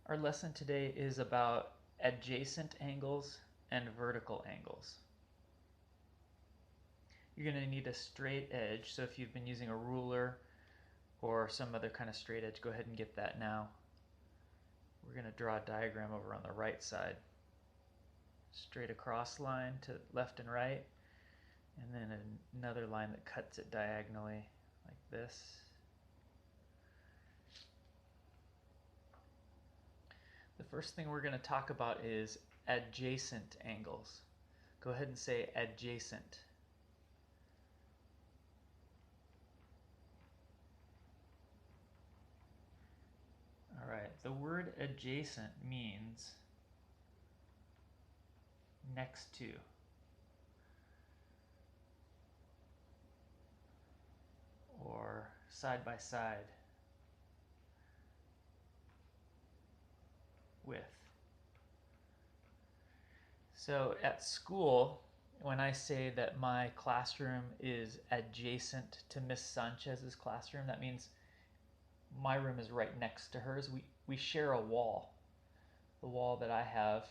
Our lesson today is about adjacent angles and vertical angles. You're going to need a straight edge, so if you've been using a ruler or some other kind of straight edge, go ahead and get that now. We're going to draw a diagram over on the right side. Straight across line to left and right, and then another line that cuts it diagonally like this. The first thing we're going to talk about is adjacent angles. Go ahead and say adjacent. All right, the word adjacent means next to. Or side by side with. So at school, when I say that my classroom is adjacent to Miss Sanchez's classroom, that means my room is right next to hers. We share a wall. The wall that I have,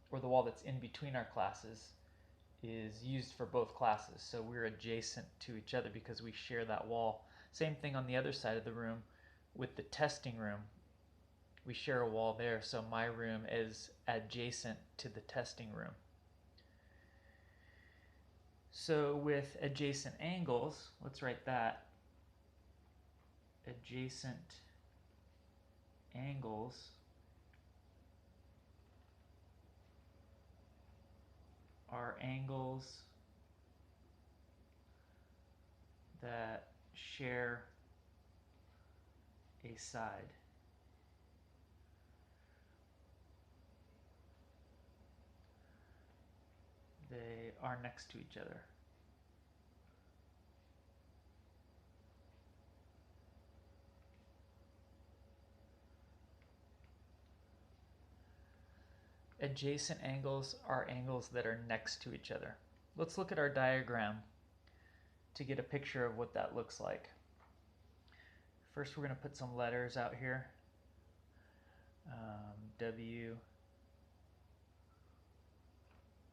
or the wall that's in between our classes, is used for both classes. So we're adjacent to each other because we share that wall. Same thing on the other side of the room with the testing room. We share a wall there, so my room is adjacent to the testing room. So with adjacent angles, let's write that. Adjacent angles are angles that share a side. They are next to each other. Adjacent angles are angles that are next to each other. Let's look at our diagram to get a picture of what that looks like. First, we're going to put some letters out here. W,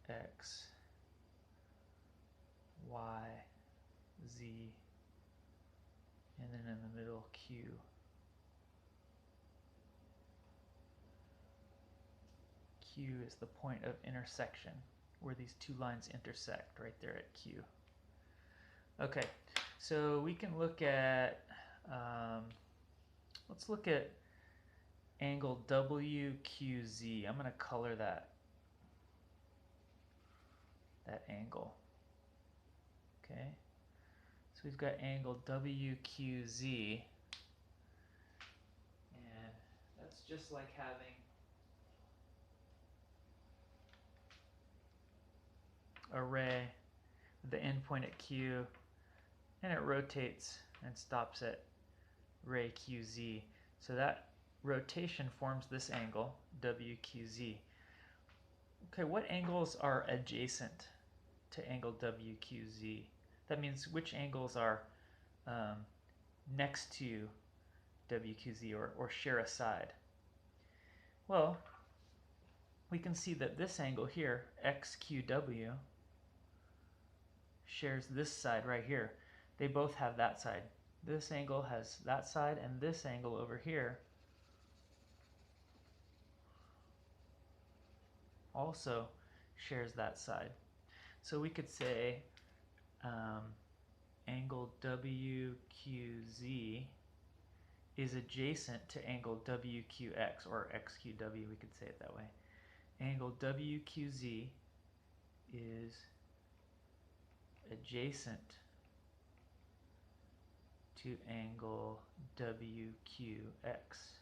X, Y, Z, and then in the middle, Q. Q is the point of intersection, where these two lines intersect, right there at Q. Okay, so we can look at, let's look at angle WQZ. I'm going to color that angle. Okay, so we've got angle WQZ, and that's just like having a ray with the endpoint at Q, and it rotates and stops at ray QZ. So that rotation forms this angle, WQZ. Okay, what angles are adjacent to angle WQZ? That means which angles are next to WQZ or share a side. Well, we can see that this angle here, XQW, shares this side right here. They both have that side. This angle has that side, and this angle over here also shares that side. So we could say angle WQZ is adjacent to angle WQX, or XQW, we could say it that way. Angle WQZ is adjacent to angle WQX.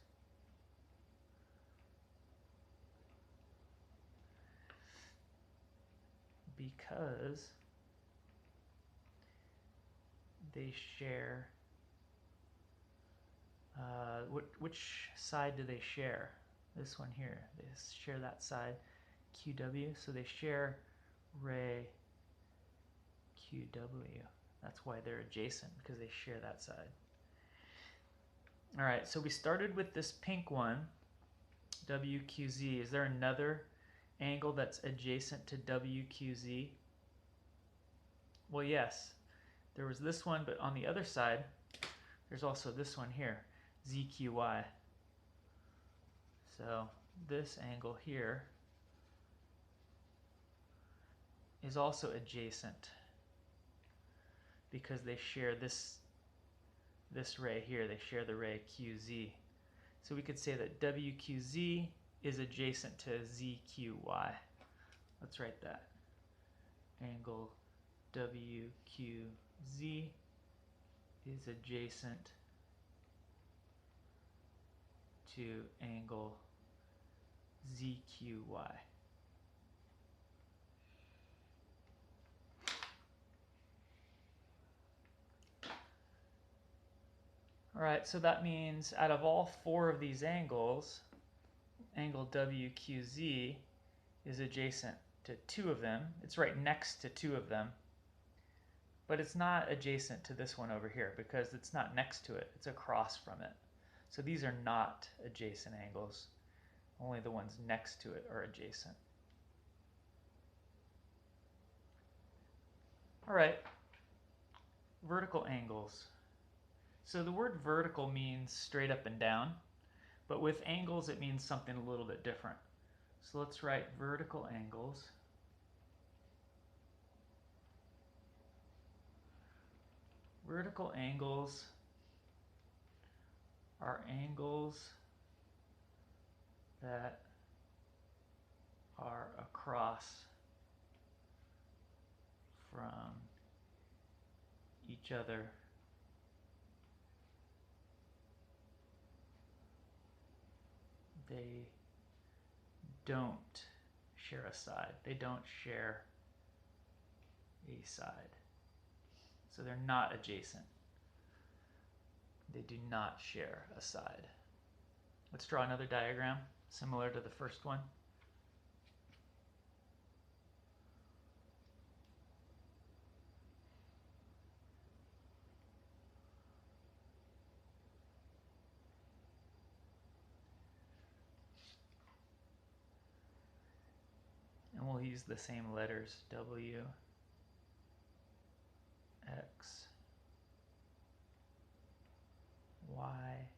Because they share, which side do they share? This one here, they share that side, QW, so they share ray QW. That's why they're adjacent, because they share that side. All right, so we started with this pink one, WQZ. Is there another angle that's adjacent to WQZ? Well, yes. There was this one, but on the other side, there's also this one here, ZQY. So this angle here is also adjacent because they share this ray here. They share the ray QZ. So we could say that WQZ is adjacent to ZQY. Let's write that. Angle WQZ is adjacent to angle ZQY. All right, so that means out of all four of these angles, angle WQZ is adjacent to two of them. It's right next to two of them, but it's not adjacent to this one over here because it's not next to it. It's across from it. So these are not adjacent angles. Only the ones next to it are adjacent. All right, vertical angles. So the word vertical means straight up and down, but with angles it means something a little bit different. So let's write vertical angles. Vertical angles are angles that are across from each other they don't share a side. They don't share a side. So they're not adjacent. They do not share a side. Let's draw another diagram similar to the first one. And we'll use the same letters, W, X, Y,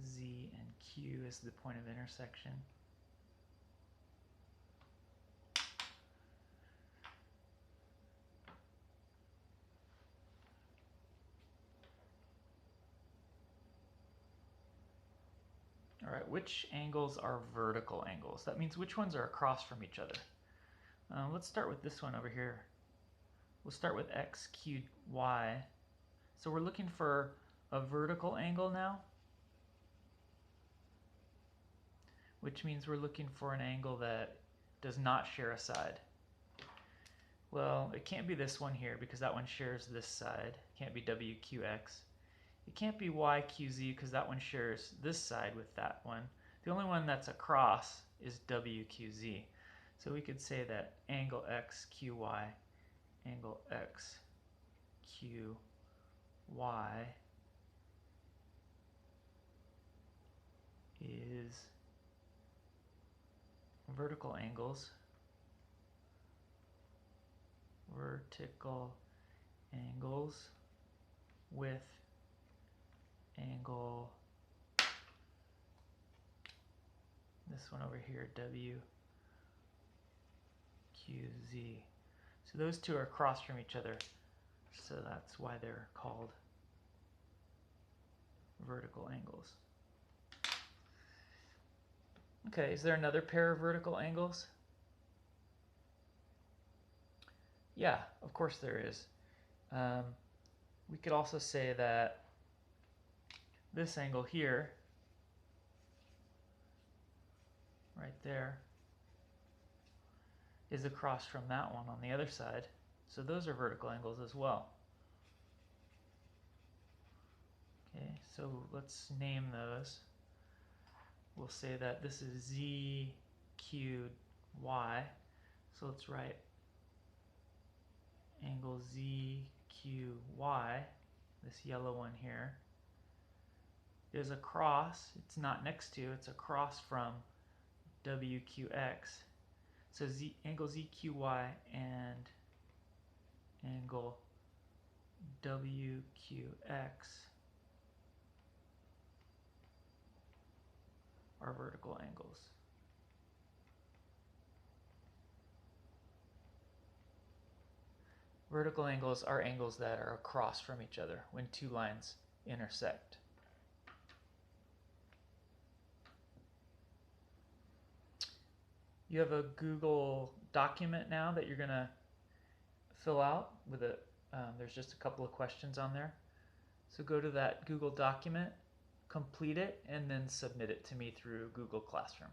Z, and Q as the point of intersection. All right, which angles are vertical angles? That means which ones are across from each other. Let's start with this one over here. We'll start with X, Q, Y. So we're looking for a vertical angle now, which means we're looking for an angle that does not share a side. Well, it can't be this one here because that one shares this side. It can't be WQX. It can't be YQZ because that one shares this side with that one. The only one that's across is WQZ. So we could say that angle XQY, angle XQY is vertical angles. Vertical angles with angle, this one over here, WQZ. So those two are across from each other, so that's why they're called vertical angles. Okay, is there another pair of vertical angles? Yeah, of course there is. We could also say that this angle here, right there, is across from that one on the other side. So those are vertical angles as well. Okay, so let's name those. We'll say that this is ZQY. So let's write angle ZQY, this yellow one here, is across, it's not next to, it's across from WQX. So angle ZQY and angle WQX are vertical angles. Vertical angles are angles that are across from each other when two lines intersect. You have a Google document now that you're going to fill out with there's just a couple of questions on there. So go to that Google document, complete it, and then submit it to me through Google Classroom.